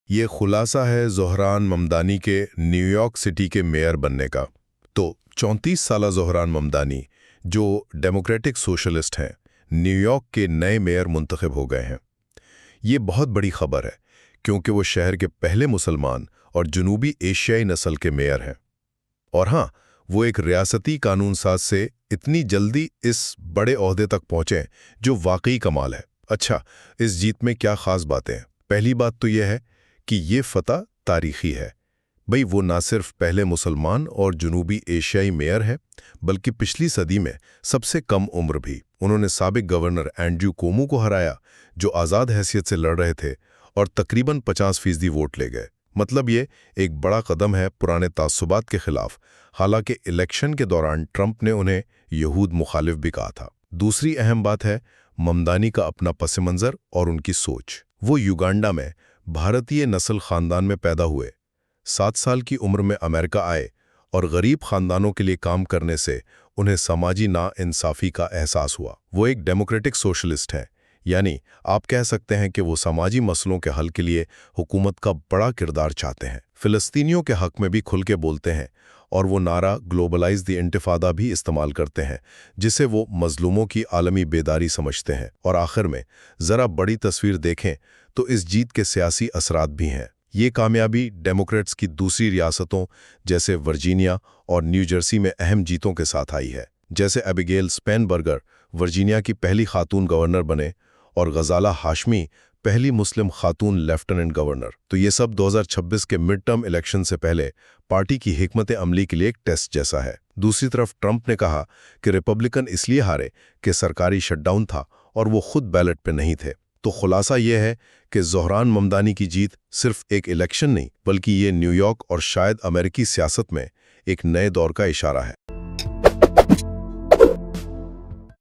یہ خلاصہ ہے زہران ممدانی کے نیو یارک سٹی کے میئر بننے کا۔ تو 34 سالہ زہران ممدانی، جو ڈیموکریٹک سوشلسٹ ہیں، نیو یارک کے نئے میئر منتخب ہو گئے ہیں۔ یہ بہت بڑی خبر ہے کیونکہ وہ شہر کے پہلے مسلمان اور جنوبی ایشیائی نسل کے میئر ہیں۔ اور ہاں، وہ ایک ریاستی قانون ساز سے اتنی جلدی اس بڑے عہدے تک پہنچے جو واقعی کمال ہے۔ اچھا، اس جیت میں کیا خاص باتیں ہیں؟ پہلی بات تو یہ ہے کہ یہ فتح تاریخی ہے۔ بھئی وہ نہ صرف پہلے مسلمان اور جنوبی ایشیائی میئر ہیں بلکہ پچھلی صدی میں سب سے کم عمر بھی۔ انہوں نے سابق گورنر اینڈریو کومو کو ہرایا جو آزاد حیثیت سے لڑ رہے تھے اور تقریباً 50% ووٹ لے گئے۔ مطلب یہ ایک بڑا قدم ہے پرانے تعصبات کے خلاف، حالانکہ الیکشن کے دوران ٹرمپ نے انہیں یہود مخالف بھی کہا تھا۔ دوسری اہم بات ہے ممدانی کا اپنا پس منظر اور ان کی سوچ۔ وہ یوگانڈا میں بھارتی نسل خاندان میں پیدا ہوئے، 7 سال کی عمر میں امریکہ آئے اور غریب خاندانوں کے لیے کام کرنے سے انہیں سماجی ناانصافی کا احساس ہوا۔ وہ ایک ڈیموکریٹک سوشلسٹ ہیں، یعنی آپ کہہ سکتے ہیں کہ وہ سماجی مسئلوں کے حل کے لیے حکومت کا بڑا کردار چاہتے ہیں۔ فلسطینیوں کے حق میں بھی کھل کے بولتے ہیں اور وہ نعرہ گلوبلائز دی انتفاضہ بھی استعمال کرتے ہیں جسے وہ مظلوموں کی عالمی بیداری سمجھتے ہیں۔ اور آخر میں ذرا بڑی تصویر دیکھیں تو اس جیت کے سیاسی اثرات بھی ہیں۔ یہ کامیابی ڈیموکریٹس کی دوسری ریاستوں جیسے ورجینیا اور نیو جرسی میں اہم جیتوں کے ساتھ آئی ہے، جیسے ایبیگیل اسپینبرگر ورجینیا کی پہلی خاتون گورنر بنے اور غزالہ ہاشمی پہلی مسلم خاتون لیفٹیننٹ گورنر۔ تو یہ سب 2026 کے مڈ ٹرم الیکشن سے پہلے پارٹی کی حکمت عملی کے لیے ایک ٹیسٹ جیسا ہے۔ دوسری طرف ٹرمپ نے کہا کہ ریپبلکن اس لیے ہارے کہ سرکاری شٹ ڈاؤن تھا اور وہ خود بیلٹ پہ نہیں تھے۔ تو خلاصہ یہ ہے کہ زہران ممدانی کی جیت صرف ایک الیکشن نہیں بلکہ یہ نیو یارک اور شاید امریکی سیاست میں ایک نئے دور کا اشارہ ہے۔